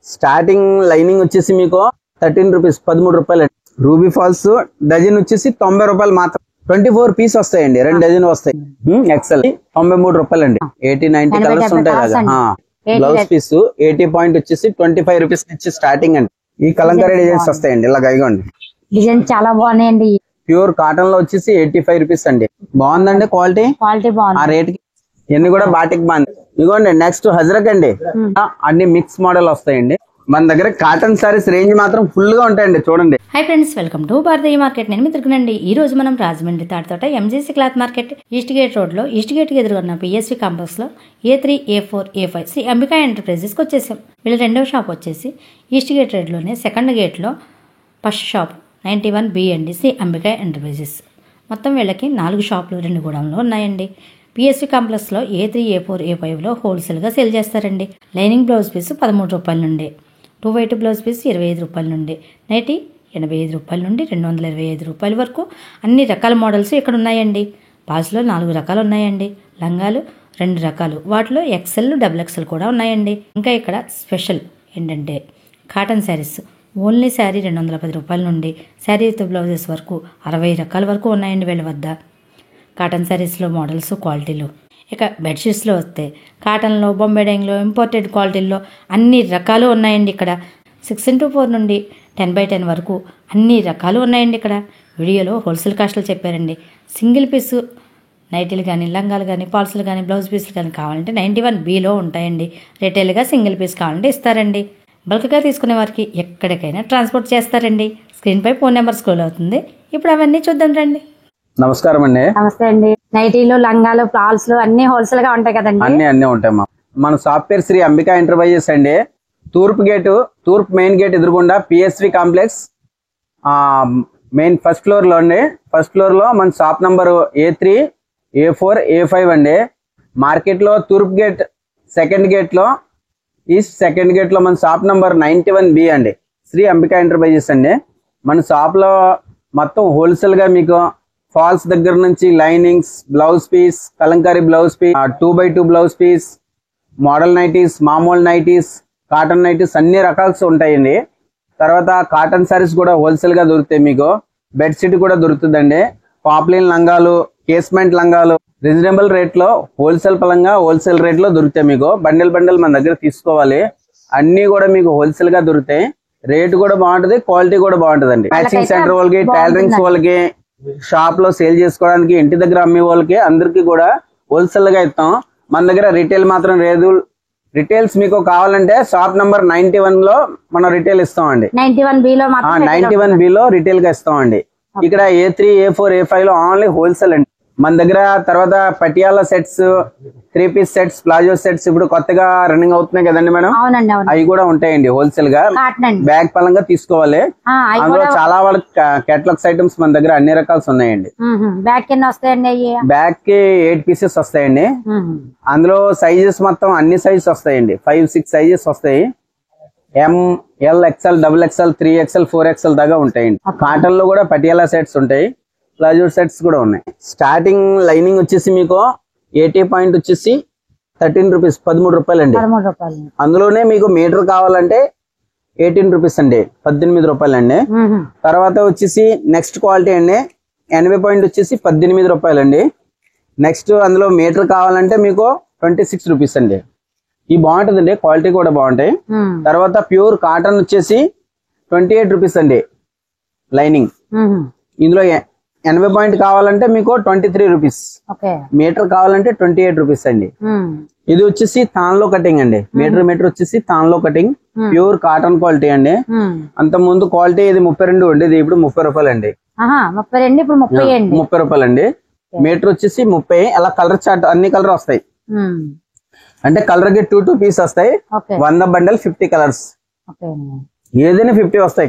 Starting lining వచ్చేసి మీకు 13 rupees 13 రూపాయలు. రూబీ ఫాల్స్ డజన్ వచ్చేసి 90 రూపాయలు మాత్రం. 24 పీస్ వస్తాయండి, 2 డజన్ వస్తాయి. ఎక్సెల్ 93 రూపాయలు అండి. 80-90 కలర్స్ ఉంటాయి కదా. బ్లౌజ్ పీస్ 80 పాయింట్ వచ్చేసి 25 రూపీస్ నుంచి స్టార్టింగ్ అండి. ఈ కలంకారీ డిజైన్స్ వస్తాయండి, ఇలా ఇగోండి. డిజైన్ చాలా బాగున్నాయండి. ప్యూర్ కాటన్ లో వచ్చేసి 85 రూపీస్ అండి. బాగుందండి క్వాలిటీ బాగుంది. ఆ రేట్ కి ఇవన్నీ కూడా బాటిక్ బాగుంది. ఇదిగోండి నెక్స్ట్ హజరక్ అండి. అన్ని మిక్స్ మోడల్ వస్తాయండి. మన దగ్గర కాటన్ సారీస్ రేంజ్ మాత్రం ఫుల్ గా ఉంటాయండి, చూడండి. Hi friends, welcome to Bharatiya market. నేను మిత్రుకునండి. ఈ రోజు మనం Rajahmundry Tatithota MGC cloth market east gate road లో ఈస్ట్ గేట్ కి ఎదురున్న పిఎస్వి కాంప్లెక్స్ లో A3, A4, A5 Shri Ambika enterprises కి వచ్చేసాం. వీళ్ళ రెండవ షాప్ వచ్చేసి ఈస్ట్ గేట్ రోడ్ లోనే సెకండ్ గేట్ లో ఫస్ట్ షాప్ 91B అండి, శ్రీ అంబికా ఎంటర్ప్రైజెస్. మొత్తం వీళ్ళకి 4 షాపులు 2 గోడౌన్లు ఉన్నాయండి. పిఎస్వి కాంప్లెక్స్లో A3, A4, A5లో హోల్సేల్గా సేల్ చేస్తారండి. లైనింగ్ బ్లౌజ్ పీస్ 13 రూపాయల నుండి, 2 వైట్ బ్లౌజ్ పీస్ 25 రూపాయల నుండి, నైటీ 85 రూపాయల నుండి 225 రూపాయల వరకు అన్ని రకాల మోడల్స్ ఇక్కడ ఉన్నాయండి. పాల్స్లో 4 రకాలు ఉన్నాయండి. లంగాలు 2 రకాలు, వాటిలో XL, XXL కూడా ఉన్నాయండి. ఇంకా ఇక్కడ స్పెషల్ ఏంటంటే కాటన్ శారీస్ ఓన్లీ శారీ 210 రూపాయల నుండి శారీ విత్ బ్లౌజెస్ వరకు 60 రకాల వరకు ఉన్నాయండి వీళ్ళ వద్ద. కాటన్ శారీస్లో మోడల్స్, క్వాలిటీలు. ఇక బెడ్షీట్స్లో వస్తే కాటన్లో, బొంబే డైంగ్లో, ఇంపోర్టెడ్ క్వాలిటీల్లో అన్ని రకాలు ఉన్నాయండి. ఇక్కడ 6x4 నుండి 10x10 వరకు అన్ని రకాలు ఉన్నాయండి. ఇక్కడ వీడియోలో హోల్సేల్ కాస్ట్లో చెప్పారండి. సింగిల్ పీసు నైటీలు కానీ, లంగాలు కానీ, పాల్సులు కానీ, బ్లౌజ్ పీసులు కానీ కావాలంటే 91Bలో ఉంటాయండి. రిటైల్గా సింగిల్ పీస్ కావాలంటే ఇస్తారండి. బల్క్గా తీసుకునే వారికి ఎక్కడికైనా ట్రాన్స్పోర్ట్ చేస్తారండి. స్క్రీన్ పై ఫోన్ నెంబర్ స్క్రోల్ అవుతుంది. ఇప్పుడు అవన్నీ చూద్దాం రండి. నమస్కారం అండి. నమస్తే అండి. నైటీలు, లంగాలు, ప్లాల్స్ అన్ని హోల్సేల్ గా ఉంటాయి కదండి. అన్ని ఉంటాయి. మన షాప్ పేరు శ్రీ అంబికా ఎంటర్ప్రైజెస్ అండి. తూర్పు మెయిన్ గేట్ ఎదురుగుండా PSV complex main first floor లో అండి. ఫస్ట్ ఫ్లోర్ లో మన shop number A3, A4, A5 అండి. మార్కెట్ లో తూర్పు గేట్ సెకండ్ గేట్ లో, ఈస్ట్ సెకండ్ గేట్ లో మన షాప్ నంబర్ 91B అండి, శ్రీ అంబికా ఎంటర్ప్రైజెస్ అండి. మన షాప్ లో మొత్తం హోల్సేల్ గా మీకు ఫాల్స్ దగ్గర నుంచి linings, blouse piece, Kalamkari blouse piece, 2x2 blouse piece, model nighties, మామూలు నైటీస్, కాటన్ నైటీస్ అన్ని రకాలు ఉంటాయండి. తర్వాత కాటన్ సారీస్ కూడా హోల్సేల్ గా దొరుకుతాయి. మీకు బెడ్షీట్ కూడా దొరుకుతుందండి. పాప్లిన్ లంగాలు, కేస్మెంట్ లంగాలు రీజనబుల్ రేట్ లో హోల్సేల్ పరంగా హోల్సేల్ రేట్ లో దొరుకుతాయి. మీకు బండిల్ మన దగ్గర తీసుకోవాలి. అన్ని కూడా మీకు హోల్సేల్ గా దొరుకుతాయి. రేట్ కూడా బాగుంటది, క్వాలిటీ కూడా బాగుంటదండి. మ్యాచింగ్ సెంటర్ వాళ్ళకి, టైలరింగ్స్ వాళ్ళకి, షాప్ లో సేల్ చేసుకోవడానికి, ఇంటి దగ్గర అమ్మే వాళ్ళకి అందరికి కూడా హోల్సేల్ గా ఇస్తాం. మన దగ్గర రిటైల్ మాత్రం లేదు. రిటైల్స్ మీకు కావాలంటే షాప్ నంబర్ 91 లో మనం రిటైల్ ఇస్తామండి. 91Bలో రిటైల్ గా ఇస్తామండి. ఇక్కడ A3, A4, A5 లో ఓన్లీ హోల్సేల్ అండి. మన దగ్గర తర్వాత Patiala sets, 3 piece sets, palazzo sets ఇప్పుడు కొత్తగా రన్నింగ్ అవుతున్నాయి కదండి మేడం. అవి కూడా ఉంటాయండి హోల్సేల్ గా. బ్యాగ్ పరంగా తీసుకోవాలి. అందులో చాలా వాళ్ళకి కేటలాగ్స్ ఐటమ్స్ మన దగ్గర అన్ని రకాలు ఉన్నాయండి. బ్యాగ్ కి 8 పీసెస్ వస్తాయండి. అందులో సైజెస్ మొత్తం అన్ని సైజెస్ వస్తాయండి. 5-6 సైజెస్ వస్తాయి. M, L, XL, XXL, 3XL, 4XL దాకా ఉంటాయండి. కాటన్ లో కూడా పటియాలా సెట్స్ ఉంటాయి, ప్లాజో సెట్స్ కూడా ఉన్నాయి. స్టార్టింగ్ లైనింగ్ వచ్చేసి మీకు 80 పాయింట్ వచ్చేసి 13 రూపీస్ 13 రూపాయలు అండి. అందులోనే మీకు మీటర్ కావాలంటే 18 రూపీస్ అండి, 18 రూపాయలు అండి. తర్వాత వచ్చేసి నెక్స్ట్ క్వాలిటీ అండి 80 పాయింట్ వచ్చేసి 18 రూపాయలు అండి. నెక్స్ట్ అందులో మీటర్ కావాలంటే మీకు 26 రూపీస్ అండి. ఇది బాగుంటుందండి, క్వాలిటీ కూడా బాగుంటాయి. తర్వాత ప్యూర్ కాటన్ వచ్చేసి 28 రూపీస్ అండి లైనింగ్. ఇందులో 80 పాయింట్ కావాలంటే మీకు 23 రూపీస్, మీటర్ కావాలంటే 28 రూపీస్ అండి. ఇది వచ్చేసి తాన్లో కటింగ్ అండి. మీటర్ వచ్చేసి తాన్లో కటింగ్, ప్యూర్ కాటన్ క్వాలిటీ అండి. అంత ముందు క్వాలిటీ ఇది 32 అండి, ఇది ఇప్పుడు 30 రూపాయలు అండి. 30 రూపాయలు అండి. మీటర్ వచ్చేసి 30. అలా కలర్ చార్ట్ అన్ని కలర్ వస్తాయి. అంటే కలర్ కి 2 పీస్ వస్తాయి. 100 బండల్ 50 కలర్స్, ఏదైనా 50 వస్తాయి.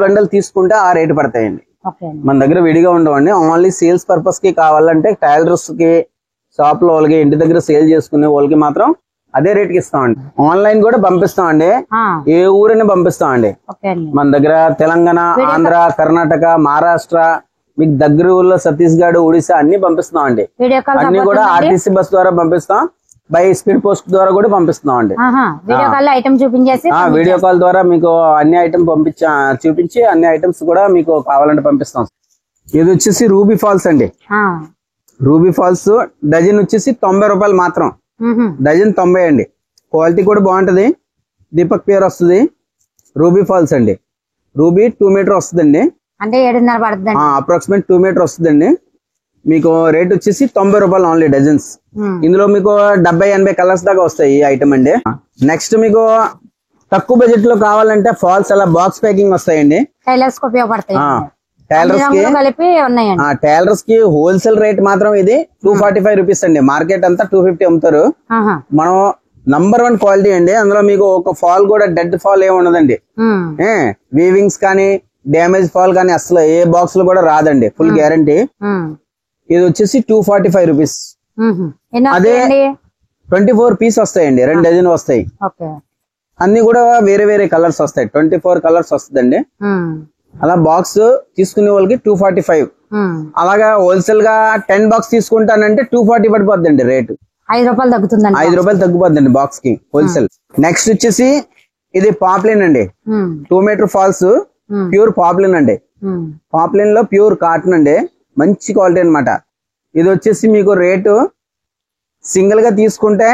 బండల్ తీసుకుంటే ఆ రేటు పడతాయండి. మన దగ్గర విడిగా ఉండవండి. ఓన్లీ సేల్స్ పర్పస్ కి కావాలంటే టైలర్స్ కి, షాప్ లో వాళ్ళకి, ఇంటి దగ్గర సేల్ చేసుకునే వాళ్ళకి మాత్రం అదే రేట్ కి ఇస్తామండి. ఆన్లైన్ కూడా పంపిస్తామండి, ఏ ఊరైనా పంపిస్తామండి. మన దగ్గర తెలంగాణ, ఆంధ్ర, కర్ణాటక, మహారాష్ట్ర, మీకు దగ్గర ఊర్లో ఛత్తీస్గఢ్, ఒడిశా అన్ని పంపిస్తామండి. అన్ని కూడా ఆర్టీసీ బస్ ద్వారా పంపిస్తాం. బై స్పీడ్ పోస్ట్ ద్వారా కూడా పంపిస్తున్నాం అండి. వీడియో కాల్ ఐటమ్ చూపించేసి వీడియో కాల్ ద్వారా మీకు అన్ని ఐటమ్ చూపించి అన్ని ఐటమ్స్ కూడా మీకు కావాలంటే పంపిస్తాం. ఇది వచ్చేసి రూబీ ఫాల్స్ అండి. రూబీ ఫాల్స్ డజన్ వచ్చేసి 90 రూపాయలు మాత్రం. డజన్ 90 అండి. క్వాలిటీ కూడా బాగుంటది. దీపక్ పేరు వస్తుంది. రూబీ ఫాల్స్ అండి. రూబీ 2 మీటర్ వస్తుందండి. అంటే 7.5 పడుతుంది. అప్రాక్సిమేట్ 2 మీటర్ వస్తుందండి. మీకు రేట్ వచ్చేసి 90 రూపాయలు ఓన్లీ డజన్స్. ఇందులో మీకు 70-80 కలర్స్ దాకా వస్తాయి ఈ ఐటమ్ అండి. నెక్స్ట్ మీకు తక్కువ బడ్జెట్ లో కావాలంటే ఫాల్స్ అలా బాక్స్ ప్యాకింగ్ వస్తాయండి. టైలర్స్ కి ఉపయోగపడతాయి. టైలర్స్ కి హోల్సేల్ రేట్ మాత్రం ఇది 245 రూపీస్ అండి. మార్కెట్ అంతా 250 అమ్ముతారు. మనం #1 క్వాలిటీ అండి. అందులో మీకు ఒక ఫాల్ కూడా డెడ్ ఫాల్ ఏమి ఉండదండి. వీవింగ్స్ కానీ డ్యామేజ్ ఫాల్ కానీ అసలు ఏ బాక్స్ లో కూడా రాదండి. Full guarantee. ఇది వచ్చేసి 245 రూపీస్. అదే 24 పీస్ వస్తాయండి. 2 డజన్ వస్తాయి. అన్ని కూడా వేరే వేరే కలర్స్ వస్తాయి. 24 కలర్స్ వస్తుందండి. అలా బాక్స్ తీసుకునే వాళ్ళకి 245. అలాగా హోల్సేల్ గా 10 బాక్స్ తీసుకుంటానంటే 240 పడిపోద్దండి రేటు. 5 రూపాయలు తగ్గుతుంది. 5 రూపాయలు తగ్గిపోద్దండి బాక్స్ కి హోల్సేల్. నెక్స్ట్ వచ్చేసి ఇది పాప్లిన్ అండి. 2 మీటర్ ఫాల్స్ ప్యూర్ పాప్లిన్ అండి. పాప్లిన్ లో ప్యూర్ కాటన్ అండి. మంచి క్వాలిటీ అన్నమాట. ఇది వచ్చేసి మీకు రేటు సింగిల్ గా తీసుకుంటే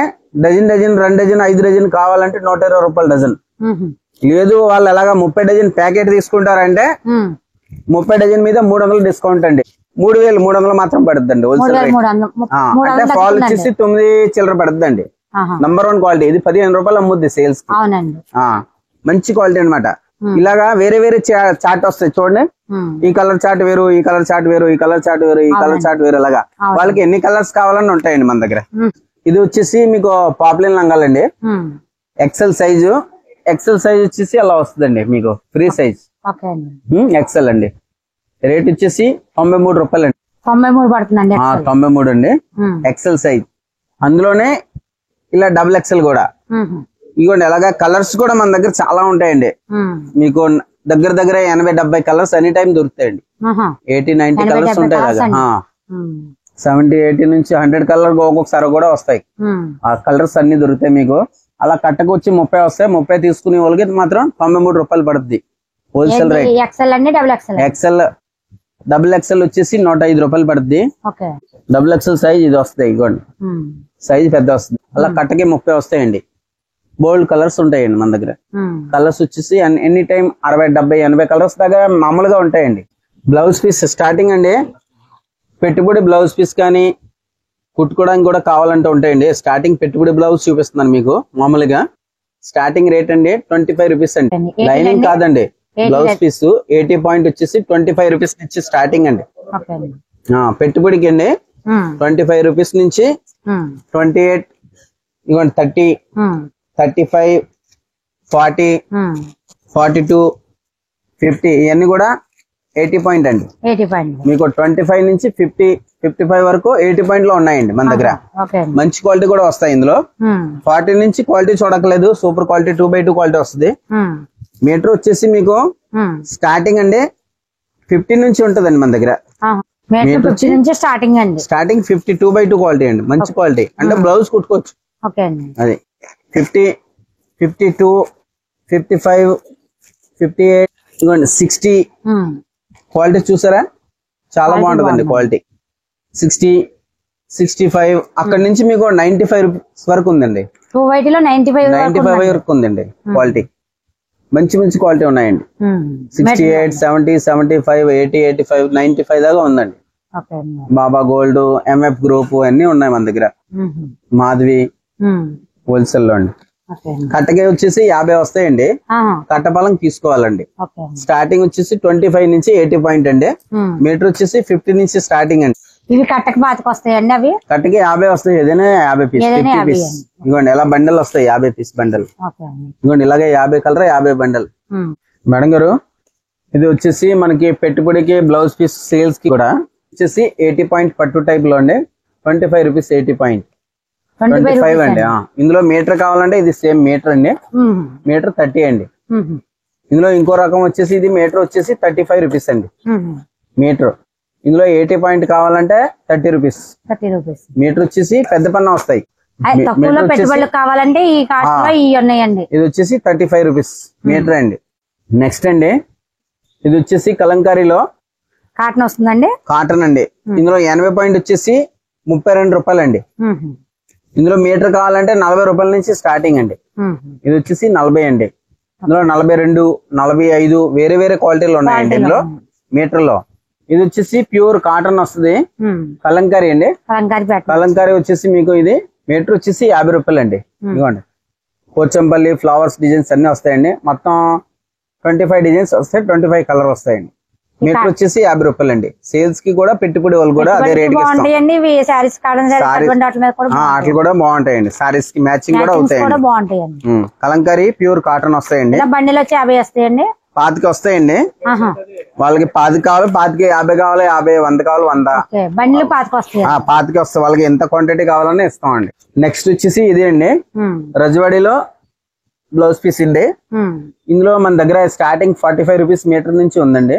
డజన్ 2 డజన్ 5 డజన్ కావాలంటే 120 రూపాయలు డజన్. లేదు వాళ్ళు ఎలాగా 30 డజన్ ప్యాకెట్ తీసుకుంటారంటే 30 డజన్ మీద 300 డిస్కౌంట్ అండి. 3300 మాత్రం పడుతుందండి హోల్సేల్ రేట్. అంటే ఫాల్ వచ్చేసి 9 చిల్లర పడుతుందండి. #1 క్వాలిటీ. ఇది 15 రూపాయలు అమ్ముద్ది సేల్స్. మంచి క్వాలిటీ అన్నమాట. ఇలాగా వేరే వేరే చార్ట్ వస్తాయి చూడండి. ఈ కలర్ చార్ట్ వేరు, ఈ కలర్ చార్ట్ వేరు, ఈ కలర్ చార్ట్ వేరు, ఈ కలర్ చార్ట్ వేరు. అలాగా వాళ్ళకి ఎన్ని కలర్స్ కావాలని ఉంటాయండి మన దగ్గర. ఇది వచ్చేసి మీకు పాపులర్ లంగాలండి. XL size. ఎక్సెల్ సైజ్ వచ్చేసి అలా వస్తుందండి మీకు ఫ్రీ సైజ్. ఎక్సెల్ అండి. రేట్ వచ్చేసి 93 రూపాయలు అండి. 93 పడుతుందండి. 93 అండి. XL size. అందులోనే ఇలా డబుల్ ఎక్సెల్ కూడా. ఇదిగోండి అలాగా కలర్స్ కూడా మన దగ్గర చాలా ఉంటాయండి. మీకు దగ్గర 80-70 కలర్స్ ఎనీ టైం దొరుకుతాయండి. 80-90 కలర్స్ ఉంటాయి. 70-80 నుంచి 100 కలర్ ఒక్కొక్కసారి కూడా వస్తాయి. ఆ కలర్స్ అన్ని దొరుకుతాయి మీకు. అలా కట్టకు వచ్చి 30 వస్తాయి. 30 తీసుకునే వాళ్ళకి మాత్రం 93 రూపాయలు పడుతుంది wholesale rate. XL double XL వచ్చేసి 105 రూపాయలు పడుతుంది. డబుల్ ఎక్సెల్ సైజ్ ఇది వస్తాయి. ఇదిగోండి సైజ్ పెద్ద వస్తుంది. అలా కట్టకి 30 వస్తాయండి. బోల్డ్ కలర్స్ ఉంటాయండి మన దగ్గర. కలర్స్ వచ్చేసి ఎనీ టైం 60-70-80 కలర్స్ దాకా మామూలుగా ఉంటాయండి. బ్లౌజ్ పీస్ స్టార్టింగ్ అండి. పెట్టుబడి బ్లౌజ్ పీస్ కానీ కుట్టుకోవడానికి కూడా కావాలంటే ఉంటాయండి. స్టార్టింగ్ పెట్టుబడి బ్లౌజ్ చూపిస్తున్నాను మీకు. మామూలుగా స్టార్టింగ్ రేట్ అండి 25 రూపీస్ అండి. లైనింగ్ కాదండి. బ్లౌజ్ పీస్ 80 పాయింట్ వచ్చేసి 25 రూపీస్ నుంచి స్టార్టింగ్ అండి. పెట్టుబడికి అండి 25 రూపీస్ నుంచి 28 30 35 40 42 50 ఇవన్నీ కూడా 80 పాయింట్ అండి. మీకు 25 నుంచి 55 వరకు 80 పాయింట్ లో ఉన్నాయండి మన దగ్గర. మంచి క్వాలిటీ కూడా వస్తాయి ఇందులో. 40 నుంచి క్వాలిటీ చూడకలేదు. సూపర్ క్వాలిటీ 2x2 క్వాలిటీ వస్తుంది. మీటర్ వచ్చేసి మీకు స్టార్టింగ్ అండి 15 నుంచి ఉంటదండి మన దగ్గర. స్టార్టింగ్ 50 2x2 క్వాలిటీ అండి. మంచి క్వాలిటీ అంటే బ్లౌజ్ కుట్టుకోవచ్చు. అది 50 52 55 58 60 క్వాలిటీ చూసారా చాలా బాగుంటదండి క్వాలిటీ. 60 65 అక్కడ నుంచి మీకు 95 రూపీస్ వరకు ఉందండి. 95 వరకు ఉందండి క్వాలిటీ. మంచి మంచి క్వాలిటీ ఉన్నాయండి. 68 70 75 80 85 95 దాకా ఉందండి. బాబా గోల్డ్ ఎంఎఫ్ గ్రూప్ అన్ని ఉన్నాయి మన దగ్గర. మాధవి హోల్సేల్ లో అండి. కట్టకే వచ్చేసి 50 వస్తాయండి. కట్టపాలం తీసుకోవాలండి. స్టార్టింగ్ వచ్చేసి 25 నుంచి 80 పాయింట్ అండి. మీటర్ వచ్చేసి 50 నుంచి స్టార్టింగ్ అండి. ఇవి కట్టకి బాతకు వస్తాయండి. అవి కట్టకి 50 వస్తాయి. ఏదైనా 50 పీస్ 50 పీస్. ఇదిగోండి ఎలా బండల్ వస్తాయి 50 పీస్ బండల్. ఇదిగోండి ఇలాగే 50 కలర్ 50 బండల్. మేడం గారు ఇది వచ్చేసి మనకి పెట్టుబడికి బ్లౌజ్ పీస్ సేల్స్ కి కూడా వచ్చేసి 80 పాయింట్ పట్టు టైప్ లో అండి. 25 రూపీస్ 80 పాయింట్ 25 అండి. ఇందులో మీటర్ కావాలంటే ఇది సేమ్ మీటర్ అండి. మీటర్ 30 అండి. ఇందులో ఇంకో రకం వచ్చేసి ఇది మీటర్ వచ్చేసి 35 రూపీస్ అండి మీటర్. ఇందులో 80 పాయింట్ కావాలంటే 30 రూపీస్. మీటర్ వచ్చేసి పెద్ద పన్న వస్తాయి. తక్కువలో పెట్టుబడులు కావాలంటే ఈ కాస్ట్ లో ఇవి ఉన్నాయండి. ఇది వచ్చేసి 35 రూపీస్ మీటర్ అండి. నెక్స్ట్ అండి ఇది వచ్చేసి కలంకారీలో కాటన్ వస్తుందండి. కాటన్ అండి. ఇందులో 80 పాయింట్ వచ్చేసి 32 రూపాయలు అండి. ఇందులో మీటర్ కావాలంటే 40 రూపాయల నుంచి స్టార్టింగ్ అండి. ఇది వచ్చేసి 40 అండి. ఇందులో 42, 45 వేరే వేరే క్వాలిటీలు ఉన్నాయండి ఇందులో మీటర్ లో. ఇది వచ్చేసి ప్యూర్ కాటన్ వస్తుంది, కలంకారీ అండి. కలంకారీ వచ్చేసి మీకు ఇది మీటర్ వచ్చేసి 50 రూపాయలు అండి. ఇదిగోండి పోచంపల్లి ఫ్లవర్స్ డిజైన్స్ అన్ని వస్తాయండి. మొత్తం 25 డిజైన్స్ వస్తాయి, 25 కలర్ వస్తాయండి. మీటర్ వచ్చేసి 50 రూపాయలు అండి. సేల్స్ కి కూడా పెట్టుబడి వాళ్ళు కూడా అదే రేట్ అట్లా కూడా బాగుంటాయండి. సారీస్ కి మ్యాచింగ్ కూడా అవుతాయండి. కలంకారీ ప్యూర్ కాటన్ వస్తాయండి. బండిలో వచ్చి 50 వస్తాయండి, 25 వస్తాయండి. వాళ్ళకి 10 కావాలి, 25, 50 కావాలి, 50, 100 కావాలి, 100 బండిలో 25 వస్తాయి. 25 వస్తాయి. వాళ్ళకి ఎంత క్వాంటిటీ కావాలని ఇస్తామండి. నెక్స్ట్ వచ్చేసి ఇది అండి రజవాడిలో బ్లౌజ్ పీస్ అండి. ఇందులో మన దగ్గర స్టార్టింగ్ 45 రూపీస్ మీటర్ నుంచి ఉందండి.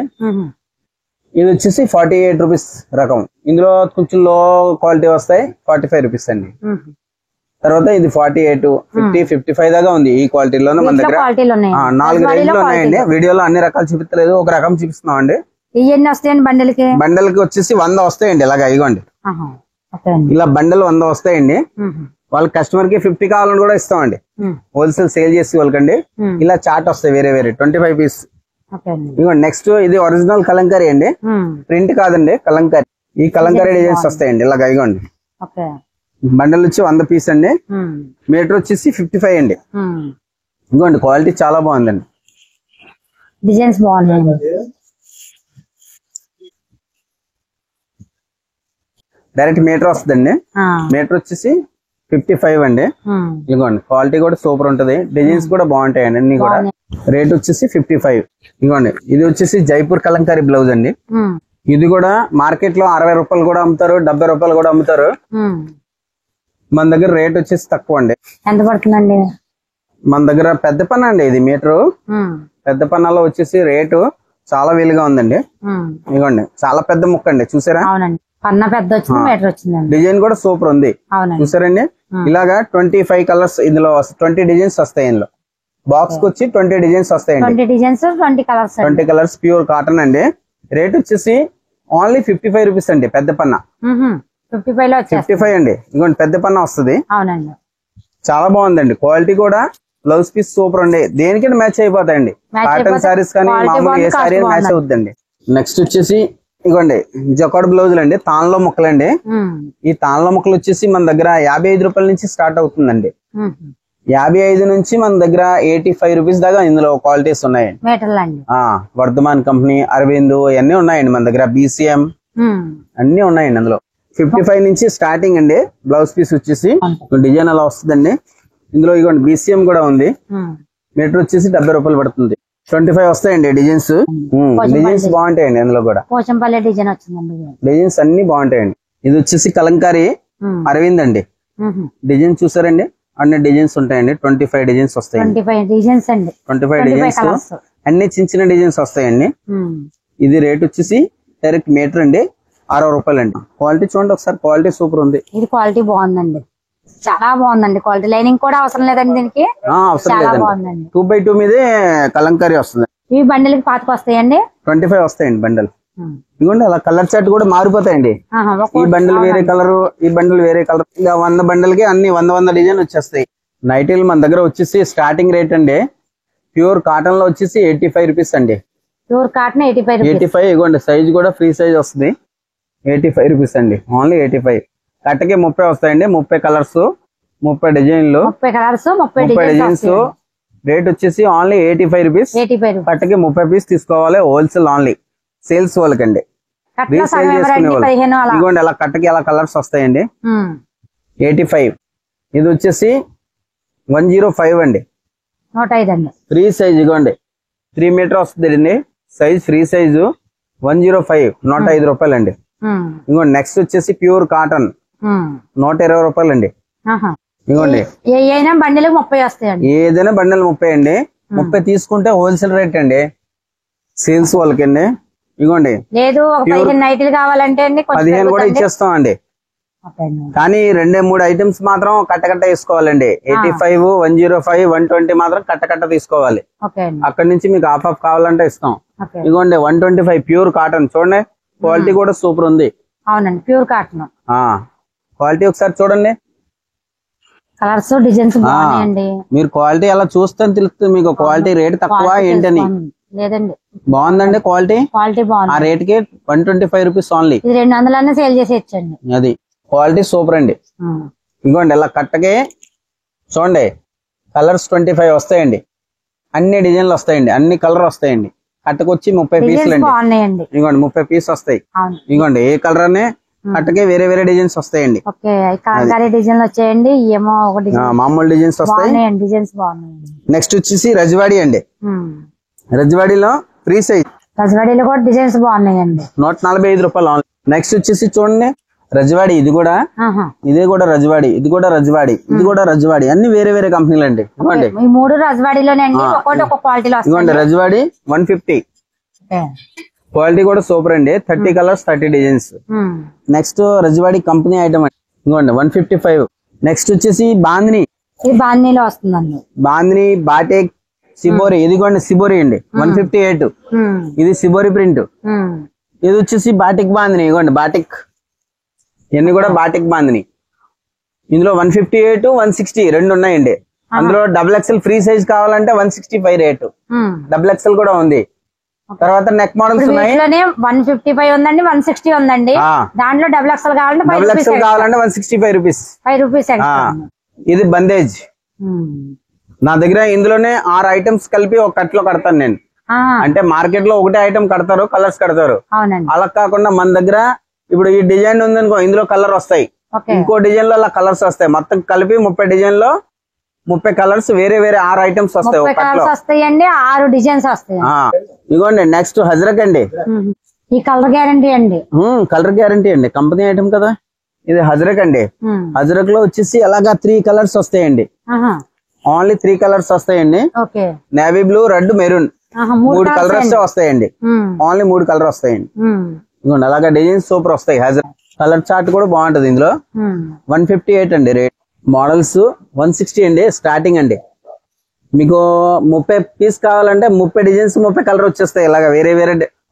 ఇది వచ్చేసి 48 రూపీస్ రకం. ఇందులో కొంచెం లో క్వాలిటీ వస్తాయి, 45 రూపీస్ అండి. తర్వాత ఇది 48, 50, 55 దాకా ఉంది. ఈ క్వాలిటీలోనే మన దగ్గర 4 రేంజ్లు ఉన్నాయండి. వీడియోలో అన్ని రకాలు చూపించలేదు, ఒక రకం చూపిస్తున్నాం అండి. ఎన్ని వస్తాయండి బండిల్కి? బండల్కి వచ్చేసి 100 వస్తాయండి. ఇలాగా ఇగోండి ఇలా బండల్ 100 వస్తాయండి. వాళ్ళ కస్టమర్ కి 50 కావాలని కూడా ఇస్తామండి. హోల్సేల్ సేల్ చేసి వాళ్ళకండి. ఇలా చార్ట్ వస్తాయి వేరే వేరే 25 పీస్. ఇదిగోండి నెక్స్ట్ ఇది ఒరిజినల్ కలంకారీ అండి, ప్రింట్ కాదండి కలంకారీ. ఈ కలంకారీ డిజైన్స్ వస్తాయండి ఇలాగా ఇగోండి. బండల్ వచ్చి 100 పీస్ అండి. మీటర్ వచ్చేసి 55 అండి. ఇదిగోండి క్వాలిటీ చాలా బాగుందండి, డిజైన్స్ బాగున్నాయి. డైరెక్ట్ మీటర్ వస్తుందండి. మీటర్ వచ్చేసి 55 అండి. ఇదిగోండి క్వాలిటీ కూడా సూపర్ ఉంటది, డిజైన్స్ కూడా బాగుంటాయండి అన్ని కూడా. రేట్ వచ్చేసి 55. ఇదిగోండి ఇది వచ్చేసి జైపూర్ కలంకారీ బ్లౌజ్ అండి. ఇది కూడా మార్కెట్ లో 60 రూపాయలు కూడా అమ్ముతారు, 70 రూపాయలు కూడా అమ్ముతారు. మన దగ్గర రేట్ వచ్చేసి తక్కువ అండి. ఎంత పడుతుందండి? మన దగ్గర పెద్ద పన్న అండి. ఇది మీటరు పెద్ద పన్నాలో వచ్చేసి రేటు చాలా వీలుగా ఉందండి. ఇదిగోండి చాలా పెద్ద ముక్క అండి, చూసారా? డిజైన్ కూడా సూపర్ ఉంది, చూసారండి? ఇలాగా 25 కలర్స్ ఇందులో 20 డిజైన్స్ వస్తాయి. ఇందులో బాక్స్ కి వచ్చి 20 డిజైన్స్ వస్తాయండి. 20 కలర్స్ ప్యూర్ కాటన్ అండి. రేట్ వచ్చేసి ఓన్లీ 55 రూపీస్ అండి. పెద్ద పన్న 55 అండి. ఇంకోటి పెద్ద పన్న వస్తుంది. చాలా బాగుందండి, క్వాలిటీ కూడా. బ్లౌజ్ పీస్ సూపర్ అండి, దేనికైనా మ్యాచ్ అయిపోతాయండి. కాటన్ సారీస్ కానీ మామూలు ఏ సారీ మ్యాచ్ అవుతుందండి. నెక్స్ట్ వచ్చేసి ఇగోండి జకాడ్ బ్లౌజులు అండి, తాన్లో ముక్కలండి. ఈ తాన్లో ముక్కలు వచ్చేసి మన దగ్గర 55 రూపాయల నుంచి స్టార్ట్ అవుతుందండి. 55 నుంచి మన దగ్గర 85 రూపీస్ దాకా ఇందులో క్వాలిటీస్ ఉన్నాయండి. వర్ధమాన్ కంపెనీ, అరవింద్ అన్ని ఉన్నాయండి మన దగ్గర. BCM అన్ని ఉన్నాయండి అందులో. 55 నుంచి స్టార్టింగ్ అండి. బ్లౌజ్ పీస్ వచ్చేసి డిజైన్ అలా వస్తుందండి. ఇందులో ఇగోండి BCM కూడా ఉంది. మీటర్ వచ్చేసి 70 రూపాయలు పడుతుంది. 25 వస్తాయండి డిజైన్స్. డిజైన్స్ బాగుంటాయండి అందులో కూడా. డిజైన్స్ అన్ని బాగుంటాయండి. ఇది వచ్చేసి కలంకారీ అరవింద్ అండి. డిజైన్ చూసారండి, అన్ని డిజైన్స్ ఉంటాయండి. 25 డిజైన్స్ వస్తాయండి. 25 డిజైన్స్ అన్ని చిన్న చిన్న డిజైన్స్ వస్తాయండి. ఇది రేట్ వచ్చేసి డైరెక్ట్ మీటర్ అండి 60 రూపాయలు అండి. క్వాలిటీ చూడండి ఒకసారి, క్వాలిటీ సూపర్ ఉంది. ఇది క్వాలిటీ బాగుందండి, చాలా బాగుందండి. క్వాలిటీ లైనింగ్ కూడా అవసరం లేదండి దీనికి. అవసరం లేదండి. 2x2 మీదే కలంకారీ వస్తుంది. ఈ బండిల్కి 25 వస్తాయండి. 25 వస్తాయండి బండల్. ఇదిగోండి అలా కలర్ చార్ట్ కూడా మారిపోతాయండి. ఈ బండిల్ వేరే కలర్, ఈ బండిల్ వేరే కలర్. ఇలా 100 బండల్ కి అన్ని 100 డిజైన్ వచ్చేస్తాయి. నైటీలు మన దగ్గర వచ్చేసి స్టార్టింగ్ రేట్ అండి ప్యూర్ కాటన్ లో వచ్చేసి 85 రూపీస్ అండి. Pure cotton 85. ఇదిగోండి సైజ్ కూడా ఫ్రీ సైజ్ వస్తుంది. 85 రూపీస్ అండి, ఓన్లీ 85. కట్టకి 30 వస్తాయండి. 30 కలర్స్, 30 డిజైన్లు, 30 డిజైన్స్. రేట్ వచ్చేసి ఓన్లీ 85 రూపీస్. కట్టకి 30 పీస్ తీసుకోవాలి. హోల్సేల్ ఓన్లీ, సేల్స్ వాళ్ళకండి. రీసేల్ చేసుకునే వాళ్ళు. ఇదిగోండి అలా కట్టకి అలా కలర్స్ వస్తాయండి. 85. ఇది వచ్చేసి 105 అండి. 105 అండి. ఫ్రీ సైజ్ ఇదిగోండి 3 మీటర్ వస్తుంది అండి సైజ్. ఫ్రీ సైజు 105, 105 రూపాయలు అండి. ఇంకోండి నెక్స్ట్ వచ్చేసి ప్యూర్ కాటన్ 120 రూపాయలు అండి. ఇదిగోండి ఏదైనా బండిల్ 30 వస్తాయండి. ఏదైనా బండిల్ 30 అండి. 30 తీసుకుంటే హోల్సేల్ రేట్ అండి, సేల్స్ వాళ్ళకండి. ఇదిగోండి లేదు 15 నైటీలు కావాలంటే 15 కూడా ఇచ్చేస్తాం అండి. ఓకే అండి. కానీ 2-3 ఐటమ్స్ మాత్రం కట్ట వేసుకోవాలండి. 85, 105, 120 మాత్రం కట్ట తీసుకోవాలి. ఓకే అండి. అక్కడ నుంచి మీకు హాఫ్ కావాలంటే ఇస్తాం. ఓకే. ఇదిగోండి 125 ప్యూర్ కాటన్ చూడండి, క్వాలిటీ కూడా సూపర్ ఉంది. అవునండి, ప్యూర్ కాటన్. క్వాలిటీ ఒకసారి చూడండి, కలర్స్ డిజైన్స్ బాగున్నాయండి. మీరు క్వాలిటీ అలా చూస్తే తెలుస్తుంది మీకు క్వాలిటీ రేట్ తక్కువ ఏంటని. లేదండి, బాగుందండి క్వాలిటీ. క్వాలిటీ బాగుంది. ఆ రేట్ కి 125 రూపీస్ ఓన్లీ. ఇది 200 సేల్ చేసి ఇచ్చండి. అది క్వాలిటీ సూపర్ అండి. ఇదిగోండి ఇలా కట్టకి చూడండి, కలర్స్ 25 వస్తాయండి. అన్ని డిజైన్లు వస్తాయండి, అన్ని కలర్ వస్తాయండి. కట్టకు వచ్చి 30 పీసులు అండి. బాగున్నాయండి. ఇదిగోండి 30 పీస్ వస్తాయి. అవును. ఇదిగోండి ఏ కలర్ అనే కట్టకే వేరే డిజైన్స్ వస్తాయండి. ఓకే, కలంకారీ డిజైన్లు వచ్చాయండి. ఏమో ఒక డిజైన్ మామూలు డిజైన్స్ వస్తాయి. డిజైన్స్ బాగున్నాయండి. నెక్స్ట్ వచ్చేసి రజవాడి అండి. రజవాడిలో ఫ్రీ సైజ్. రజవాడీలో కూడా డిజైన్స్ బాగున్నాయండి. 145 రూపాయలు. నెక్స్ట్ వచ్చేసి చూడండి రజవాడి, ఇది కూడా రజవాడి, ఇది కూడా రజవాడి, ఇది కూడా రజవాడి, అన్ని వేరే కంపెనీలు అండి. ఇవ్వండి ఈ 3 రజవాడీలోనండి, ఒక్కొక్కటి ఒక్కొక్క క్వాలిటీలో వస్తుంది. ఇవ్వండి రజవాడి 150. క్వాలిటీ కూడా సూపర్ అండి. 30 colours 30 designs. Next Rajwadi company item అండి. ఇవ్వండి 155. నెక్స్ట్ వచ్చేసి బాందిని. ఇది బాందినీలో వస్తుందండి. Bandhani, batik, shibori. ఇదిగోండి సిబోరి అండి 158. ఇది సిబోరి ప్రింట్. ఇది వచ్చేసి బాటిక్ బాందిని. ఇదిగోండి బాటిక్, ఇవన్నీ కూడా బాటిక్ బాందిని. ఇందులో 158, 160 రెండు ఉన్నాయండి. అందులో XXL ఫ్రీ సైజ్ కావాలంటే 165 రేటు. XXL కూడా ఉంది. తర్వాత నెక్ మోడల్స్ ఉన్నాయి. 155 ఉందండి, 160 ఉందండి. దాంట్లో XXL కావాలంటే 165 రూపీస్. 5 రూపీస్. ఇది బందేజ్. నా దగ్గర ఇందులోనే 6 ఐటమ్స్ కలిపి ఒక కట్లో కడతాను నేను. అంటే మార్కెట్ లో ఒకటే ఐటమ్ కడతారు, కలర్స్ కడతారు. అలా కాకుండా మన దగ్గర ఇప్పుడు ఈ డిజైన్ ఉందనుకో, ఇందులో కలర్ వస్తాయి. ఇంకో డిజైన్ లో అలా కలర్స్ వస్తాయి. మొత్తం కలిపి 30 డిజైన్ లో 30 కలర్స్ వేరే 6 ఐటమ్స్ వస్తాయి ఒక కట్లో. 6 డిజైన్స్ వస్తాయి. ఇదిగోండి నెక్స్ట్ హజరక్ అండి. ఈ కలర్ గ్యారంటీ అండి. కలర్ గ్యారంటీ అండి, కంపెనీ ఐటమ్ కదా ఇది. హజరక్ అండి. హజరక్ లో వచ్చేసి అలాగా 3 కలర్స్ వస్తాయండి. ఓన్లీ 3 కలర్స్ వస్తాయండి. Navy blue, red, maroon 3 colours వస్తాయండి. ఓన్లీ 3 కలర్ వస్తాయండి. ఇదిగోండి అలాగా డిజైన్స్ సూపర్ వస్తాయి. హజరక్ కలర్ చార్ట్ కూడా బాగుంటది. ఇందులో 158 అండి రేట్. మోడల్స్ 160 అండి స్టార్టింగ్ అండి. మీకు 30 పీస్ కావాలంటే 30 డిజైన్స్ 30 కలర్ వచ్చేస్తాయి. ఇలాగా వేరే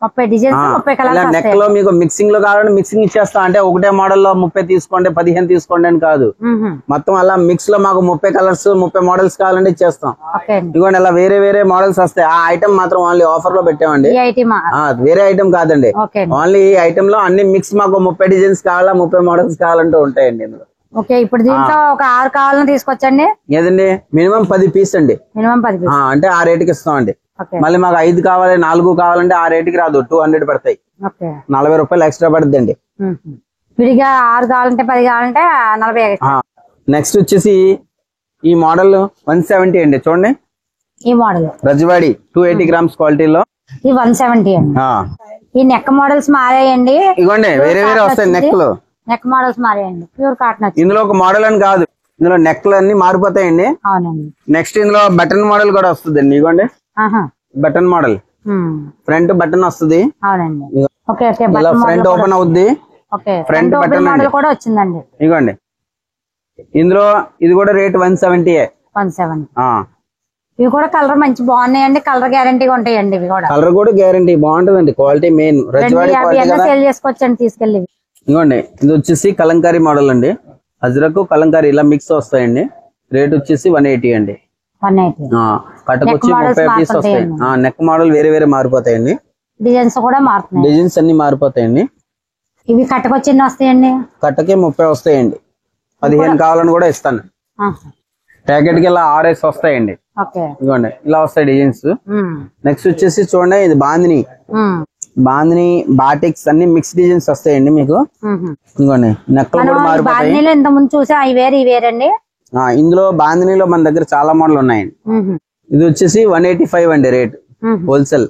30 డిజైన్స్ 30 కలర్స్. నెక్ లో మీకు మిక్సింగ్ లో కావాలంటే మిక్సింగ్ ఇచ్చేస్తాం. అంటే ఒకటే మోడల్ లో 30 తీసుకోండి, 15 తీసుకోండి అని కాదు. మొత్తం అలా మిక్స్ లో మాకు 30 కలర్స్ 30 మోడల్స్ కావాలంటే ఇచ్చేస్తాం. ఇదిగోండి అలా వేరే మోడల్స్ వస్తాయి. ఆ ఐటమ్ మాత్రం ఓన్లీ ఆఫర్ లో పెట్టామండి. వేరే ఐటమ్ కాదండి. ఓన్లీ ఈ ఐటమ్ లో అన్ని మిక్స్ మాకు 30 డిజైన్స్ కావాలా, 30 మోడల్స్ కావాలంటే ఉంటాయండి ఇందులో. ఓకే, ఇప్పుడు దీంట్లో ఒక 6 కావాలని తీసుకొచ్చండి. ఏదండి మినిమం 10 పీస్ అండి. మినిమం 10 పీస్ అంటే ఆ రేటుకి ఇస్తామండి. మళ్ళీ మాకు 5 కావాలి, 4 కావాలంటే ఆ రేటుకి రాదు. 200 పడతాయి. 40 రూపాయలు ఎక్స్ట్రా పడుతుంది అండి. విడిగా 6 కావాలంటే 10 కావాలంటే 40. నెక్స్ట్ వచ్చేసి ఈ మోడల్ 170 అండి. చూడండి ఈ మోడల్ రజవాడి 280 గ్రామ్స్ క్వాలిటీలో ఈ 170 అండి. ఈ నెక్ మోడల్స్ మారాయండి. ఇగోండి వేరే వస్తాయి నెక్ లో. నెక్ మోడల్స్ మారాయండి. Pure cotton. ఇందులో ఒక మోడల్ అని కాదు, ఇందులో నెక్లు అన్ని మారిపోతాయండి. అవునండి. నెక్స్ట్ ఇందులో బటన్ మోడల్ కూడా వస్తుంది అండి. ఇగోండి బటన్ మోడల్, ఫ్రంట్ బటన్ వస్తుంది. అవునండి. ఫ్రంట్ ఓపెన్ అవుద్ది. ఫ్రంట్ బటన్ మోడల్ కూడా వచ్చిందండి. ఇగోండి ఇందులో ఇది కూడా రేట్ 170. 170. ఇవి కూడా కలర్ మంచి బాగున్నాయండి. కలర్ గ్యారంటీగా ఉంటాయండి. ఇవి కూడా కలర్ కూడా గ్యారంటీ బాగుంటదండి. క్వాలిటీ మెయిన్ రజవాడి సేల్ చేసుకోవచ్చండి తీసుకెళ్ళి. ఇదిగోండి ఇది వచ్చేసి కలంకారీ మోడల్ అండి. హజరక్ కలంకారీ ఇలా మిక్స్ వస్తాయండి. రేట్ వచ్చేసి 180 అండి. 180. కట్టకు వచ్చి 30 పీస్ వస్తాయి. నెక్ మోడల్ వేరే మారిపోతాయండి. డిజైన్స్ కూడా మారుతాయి. డిజైన్స్ అన్ని మారిపోతాయండి. ఇవి కట్టకు వచ్చి ఎన్ని వస్తాయండి? కట్టకి 30 వస్తాయండి. 15 కావాలని కూడా ఇస్తాను. ప్యాకెట్ కి ఇలా 6 వస్తాయండి. ఇదిగోండి ఇలా వస్తాయి డిజైన్స్. నెక్స్ట్ వచ్చేసి చూడండి ఇది బాందిని. బాందిని బాటిక్స్ అన్ని మిక్స్ డిజైన్స్ వస్తాయండి మీకు. ఇదిగోండి నెక్కలు కూడా మారిపోతాయి. ఇంతకుముందు చూసా అవి వేరే ఇవి వేరండి. ఇందులో బాందినిలో మన దగ్గర చాలా మోడల్ ఉన్నాయండి. ఇది వచ్చేసి 185 అండి రేట్ హోల్సేల్.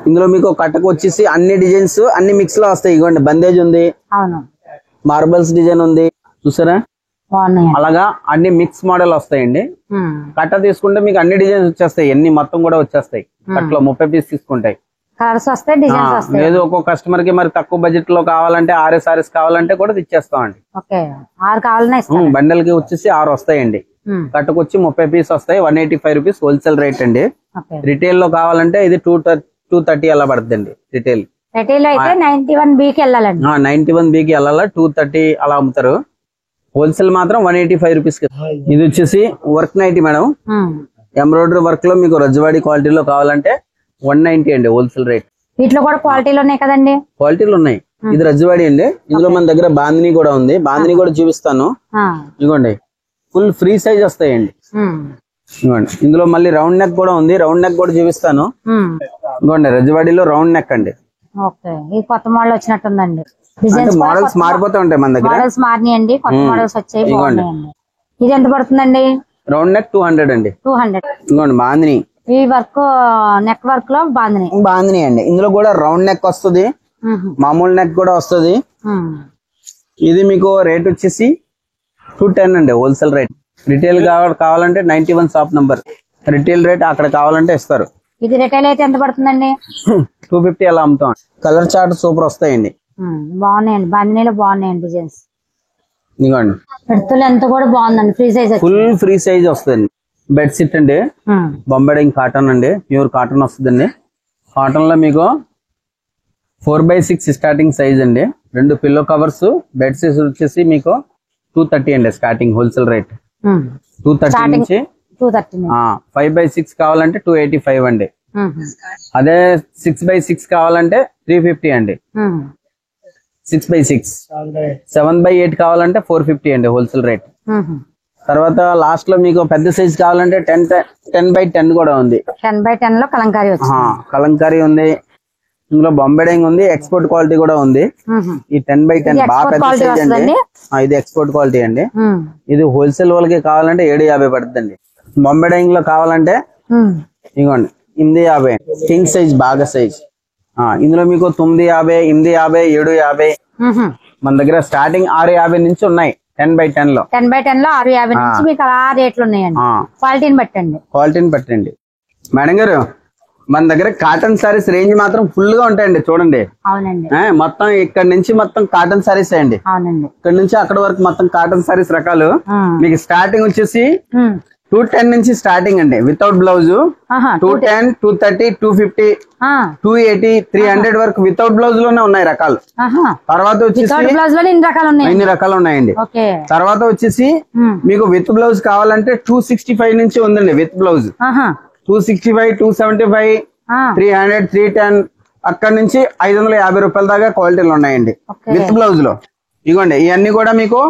ఇందులో మీకు కట్టకు వచ్చేసి అన్ని డిజైన్స్ అన్ని మిక్స్ లో వస్తాయి. ఇదిగోండి బందేజ్ ఉంది, మార్బల్స్ డిజైన్ ఉంది చూసారా. అలాగా అన్ని మిక్స్ మోడల్ వస్తాయండి. కట్ట తీసుకుంటే మీకు అన్ని డిజైన్స్ వచ్చేస్తాయి. ఎన్ని మొత్తం కూడా వచ్చేస్తాయి. కట్టలో 30 పీస్ తీసుకుంటాయి. కలర్స్ వస్తాయి, డిజైన్స్ వస్తాయి. లేదు ఒక్కో కస్టమర్ కి మరి తక్కువ బడ్జెట్ లో కావాలంటే 6 సారీస్ కావాలంటే కూడా ఇచ్చేస్తామండి. ఓకే 6 కావాలన్నా ఇస్తాం. బండల్ కి వచ్చేసి 6 వస్తాయండి. కట్టుకొచ్చి 30 పీస్ వస్తాయి. 185 రూపీస్ హోల్సేల్ రేట్ అండి. రిటైల్ లో కావాలంటే ఇది 230 అలా పడుతుందండి. రిటైల్ అయితే 91B కి వెళ్ళాలండి. 91B కి వెళ్ళాలా, 230 అలా అమ్ముతారు. హోల్సేల్ మాత్రం 185 రూపీస్. ఇది వచ్చేసి work nighty madam. Embroidery work లో మీకు రజ్వాడి క్వాలిటీలో కావాలంటే 190 అండి హోల్సేల్ రేట్. వీటిలో కూడా క్వాలిటీలు ఉన్నాయి కదండి. క్వాలిటీలు ఉన్నాయి. ఇది రజ్వాడి అండి. ఇందులో మన దగ్గర బాందిని కూడా ఉంది. బాందిని కూడా చూపిస్తాను. ఇదిగోండి ఫుల్ ఫ్రీ సైజ్ వస్తాయండి. ఇదిగోండి ఇందులో మళ్ళీ రౌండ్ నెక్ కూడా ఉంది. రౌండ్ నెక్ కూడా చూపిస్తాను. ఇదిగోండి రజ్వాడిలో రౌండ్ నెక్ అండి. ఓకే ఇది కొత్త మోడల్ వచ్చినట్టుందండి. మోడల్స్ మారిపోతూ ఉంటాయి మన దగ్గర. మోడల్స్ మారినాయండి, కొత్త మోడల్స్ వచ్చాయి. ఇది ఎంత పడుతుందండి? రౌండ్ నెక్ 200 అండి. 200. ఇదిగోండి బాందిని. ఈ వర్క్ నెక్ వర్క్ లో బాందిని అండి. ఇందులో కూడా రౌండ్ నెక్ వస్తుంది, మామూలు నెక్ కూడా వస్తుంది. ఇది మీకు రేట్ వచ్చేసి 210 అండి హోల్సేల్ రేట్. రిటైల్ కావాలంటే 91 షాప్ నంబర్. రిటైల్ రేట్ అక్కడ కావాలంటే ఇస్తారు. ఇది రిటైల్ అయితే ఎంత పడుతుందండి? 250 అలా అమ్ముతాం. కలర్ చార్ట్ సూపర్ వస్తాయండి. బాగున్నాయండి, బాందినీలో బాగున్నాయండి డిజైన్స్. ఇదిగోండి పెడుతులు ఎంత కూడా బాగుందండి. Free size, full free size వస్తుంది. బెడ్ షీట్ అండి, బొంబాయి కాటన్ అండి, ప్యూర్ కాటన్ వస్తుందండి. కాటన్ లో మీకు 4x6 స్టార్టింగ్ సైజ్ అండి. 2 పిల్లో కవర్స్. బెడ్ షీట్స్ వచ్చేసి మీకు 230 అండి స్టార్టింగ్ హోల్సేల్ రేట్. 230 నుంచి 5x6 కావాలంటే 285 అండి. అదే 6x6 కావాలంటే 350 అండి. 6x6 7x8 కావాలంటే 450 అండి హోల్సేల్ రేట్. తర్వాత లాస్ట్ లో మీకు పెద్ద సైజ్ కావాలంటే 10x10 కూడా ఉంది. 10x10 లో కలంకారీ కలంకారీ ఉంది. ఇందులో బొంబెడింగ్ ఉంది, ఎక్స్పోర్ట్ క్వాలిటీ కూడా ఉంది. ఈ 10x10 బాగా పెద్ద సైజ్ అండి. ఇది ఎక్స్పోర్ట్ క్వాలిటీ అండి. ఇది హోల్సేల్ వాళ్ళకి కావాలంటే 750 పడుతుందండి. బొంబెడింగ్ లో కావాలంటే ఇదిగోండి 850 కింగ్ సైజ్ బాగా సైజ్. ఇందులో మీకు 950, 850, 750. మన దగ్గర స్టార్టింగ్ 650 నుంచి ఉన్నాయి. 10x10 లో 650 నుంచి మీకు అలా రేట్లు ఉన్నాయండి. క్వాలిటీని బట్టండి. మేడం గారు మన దగ్గర కాటన్ సారీస్ రేంజ్ మాత్రం ఫుల్ గా ఉంటాయండి. చూడండి. అవునండి. మొత్తం ఇక్కడ నుంచి మొత్తం కాటన్ సారీస్ అండి. అవునండి. ఇక్కడ నుంచి అక్కడ వరకు మొత్తం కాటన్ సారీస్ రకాలు. మీకు స్టార్టింగ్ వచ్చేసి 210 నుంచి స్టార్టింగ్ అండి వితౌట్ బ్లౌజ్. 210, 230, 250, 280, 300 వరకు వితౌట్ బ్లౌజ్ లోనే ఉన్నాయి రకాలు. తర్వాత వచ్చేసి ఇన్ని రకాలు ఉన్నాయండి. తర్వాత వచ్చేసి మీకు విత్ బ్లౌజ్ కావాలంటే 265 నుంచి ఉందండి విత్ బ్లౌజ్. 265, 275, 300, 310 అక్కడ నుంచి 550 రూపాయల దాకా క్వాలిటీలు ఉన్నాయండి విత్ బ్లౌజ్ లో. ఇగోండి ఇవన్నీ కూడా మీకు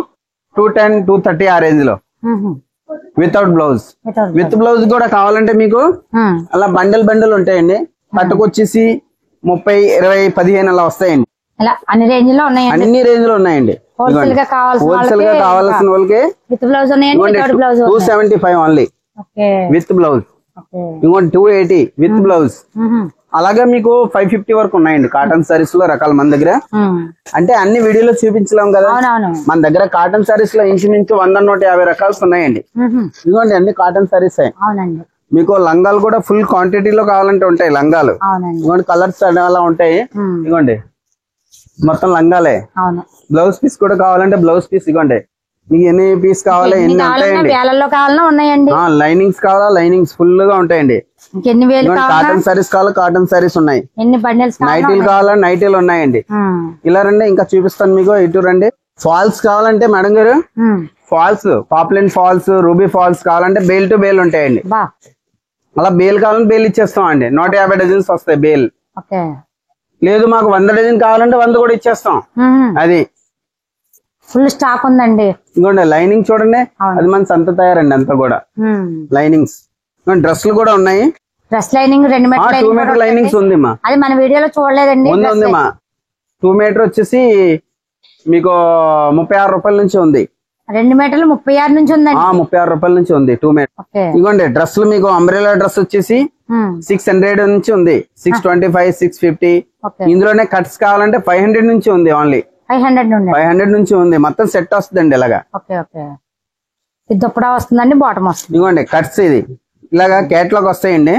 210, 230 ఆ రేంజ్ లో వితౌట్ బ్లౌజ్. విత్ బ్లౌజ్ కూడా కావాలంటే మీకు అలా బండల్ ఉంటాయండి. పట్టుకొచ్చేసి 30, 20, 15 అలా వస్తాయండి. అన్ని రేంజ్ లో ఉన్నాయండి. హోల్సేల్ గా కావాల్సిన వాళ్ళకి 275 ఓన్లీ విత్ బ్లౌజ్. ఇంకోటి 280 విత్ బ్లౌజ్. అలాగే మీకు 550 వరకు ఉన్నాయండి కాటన్ సారీస్ లో రకాలు మన దగ్గర. అంటే అన్ని వీడియోలో చూపించలేం కదా. మన దగ్గర కాటన్ సారీస్ లో ఇంచుమించు 100-150 రకాలు ఉన్నాయండి. ఇదిగోండి అన్ని కాటన్ సారీస్. మీకు లంగాలు కూడా ఫుల్ క్వాంటిటీలో కావాలంటే ఉంటాయి లంగాలు. ఇదిగోండి కలర్స్ అలా ఉంటాయి. ఇదిగోండి మొత్తం లంగాలే. బ్లౌజ్ పీస్ కూడా కావాలంటే బ్లౌజ్ పీస్. ఇదిగోండి మీకు ఎన్ని పీస్ కావాలి ఎన్ని ఉంటాయండి. లైనింగ్స్ కావాలా లైనింగ్స్ ఫుల్ గా ఉంటాయండి. కాటన్ సారీస్ కావాలా కాటన్ సారీస్ ఉన్నాయి. నైటీలు కావాలా నైటీలు ఉన్నాయండి. ఇలా రండి ఇంకా చూపిస్తాను మీకు. ఇటు రండి. ఫాల్స్ కావాలంటే మేడం గారు falls, popular falls, ruby falls కావాలంటే బేల్ టు బేల్ ఉంటాయండి. అలా బేల్ కావాలంటే బేల్ ఇచ్చేస్తాం అండి. 150 డజన్స్ వస్తాయి బేల్. లేదు మాకు 100 డజన్ కావాలంటే 100 కూడా ఇచ్చేస్తాం. అది ఫుల్ స్టాక్ ఉందండి. ఇంకోండి లైనింగ్ చూడండి. అది మన సంత తయారండి అంతా కూడా లైనింగ్స్. డ్రెస్లు కూడా ఉన్నాయి. డ్రెస్ లైనింగ్ 2 మీటర్ లైనింగ్స్ ఉంది మా. అది మన వీడియోలో చూడలేదండి. ఉంది మా. 2 మీటర్ వచ్చేసి మీకు 36 రూపాయల నుంచి ఉంది. 2 మీటర్లు 36 నుంచి ఉందండి. 36 రూపాయల నుంచి ఉంది 2 మీటర్. ఇదిగోండి డ్రెస్లు మీకు అంబ్రెలా డ్రెస్ వచ్చేసి 600 నుంచి ఉంది. 625, 650. ఇందులోనే కట్స్ కావాలంటే 500 నుంచి ఉంది. ఓన్లీ 500 నుంచి ఉంది. మొత్తం సెట్ వస్తుందండి ఇలాగా. ఇది దుప్పటా వస్తుందండి, బాటమ్ వస్తుంది. ఇదిగోండి కట్స్. ఇది ఇలాగా కేటలాగ్ వస్తాయండి.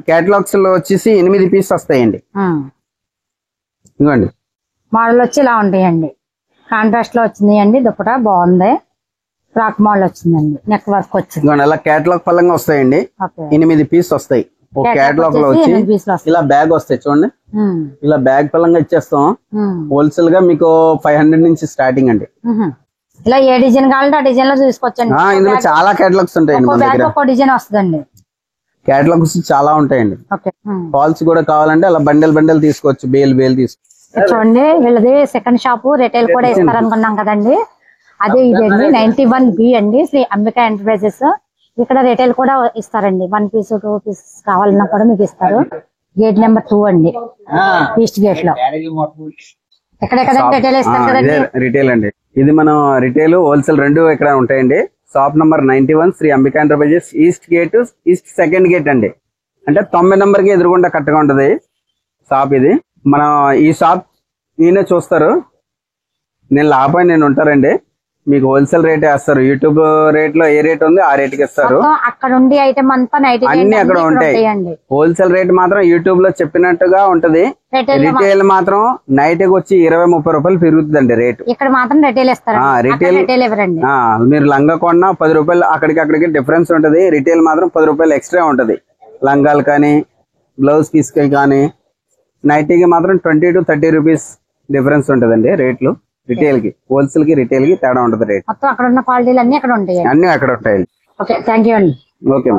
కేటలాగ్స్ లో వచ్చేసి 8 పీస్ వస్తాయండి. ఇదిగోండి మోడల్ వచ్చి ఇలా ఉంటాయండి. కాంట్రాస్ట్ లో వచ్చిందండి. దుప్పట బాగుంది. ఫ్రాక్ మోడల్ వచ్చిందండి. నెక్ వర్క్ వచ్చింది. ఇదిగోండి అలా కేటలాగ్ పరంగా వస్తాయండి. 8 పీస్ వస్తాయి. ఒక కేటలాగ్ లో వచ్చి ఇలా బ్యాగ్ వస్తాయి చూడండి. ఇలా బ్యాగ్ పరంగా ఇచ్చేస్తాం. హోల్సేల్ గా మీకు 500 నుంచి స్టార్టింగ్ అండి. ఇలా ఏ డిజైన్ కావాలంటే ఆ డిజైన్ లో చూసుకోవచ్చండి. ఇందులో చాలా కేటలాగ్స్ ఉంటాయండి మన దగ్గర. ఒక డిజైన్ వస్తుందండి. కేటలాగ్స్ చాలా ఉంటాయండి. ఫాల్స్ కూడా కావాలంటే అలా బండెల్ బండెల్ తీసుకోవచ్చు. బేల్ తీసుకోవచ్చు. చూడండి వీళ్ళది సెకండ్ షాప్. రిటైల్ కూడా ఇస్తారనుకున్నాం కదండి. అదే ఇదండి 91B అండి, శ్రీ అంబికా ఎంటర్ప్రైజెస్. ఇక్కడ రిటైల్ కూడా ఇస్తారండి. 1 పీస్ 2 పీస్ కావాలన్నా కూడా మీకు ఇస్తారు. గేట్ నెంబర్ 2 అండి, ఈస్ట్ గేట్ లో. ఎక్కడెక్కడ రిటైల్ ఇస్తారు కదండి. రిటైల్ అండి. ఇది మనం రిటైల్ హోల్సేల్ రెండు ఇక్కడ ఉంటాయండి. Shop number 91 Shri Ambika enterprises, east second gate అండి. అంటే 9 నంబర్ కి ఎదురుగుండా కట్టగా ఉంటది షాప్ ఇది. మనం ఈ షాప్ ఈయనే చూస్తారు. నేను లాభం నేను ఉంటారండి. మీకు హోల్సేల్ రేట్ వేస్తారు. యూట్యూబ్ రేట్ లో ఏ రేట్ ఉంది ఆ రేట్ కి ఇస్తారు. అక్కడ ఉండి ఐటమ్ అంతా అన్ని అక్కడ ఉంటాయి. హోల్సేల్ రేట్ మాత్రం యూట్యూబ్ లో చెప్పినట్టుగా ఉంటది. రిటైల్ మాత్రం నైట్ కి వచ్చి 20-30 రూపాయలు పెరుగుతుందండి రేట్. ఇక్కడ మాత్రం రిటైల్ ఇస్తారు. మీరు లంగా కొన్నా 10 రూపాయలు అక్కడికి డిఫరెన్స్ ఉంటది. రిటైల్ మాత్రం 10 రూపాయలు ఎక్స్ట్రా ఉంటది. లంగాలు కానీ బ్లౌజ్ పీస్ కానీ నైటీకి మాత్రం 20 to 30 రూపీస్ డిఫరెన్స్ ఉంటదండి రేట్లు. రిటైల్ కి హోల్సేల్ కి రిటైల్ కి తేడా ఉంటది రేట్. మొత్తం అక్కడ ఉన్న క్వాలిటీలు అన్ని అక్కడ ఉంటాయి. అన్ని అక్కడ ఉంటాయి. ఓకే, థ్యాంక్ యూ అండి. ఓకే.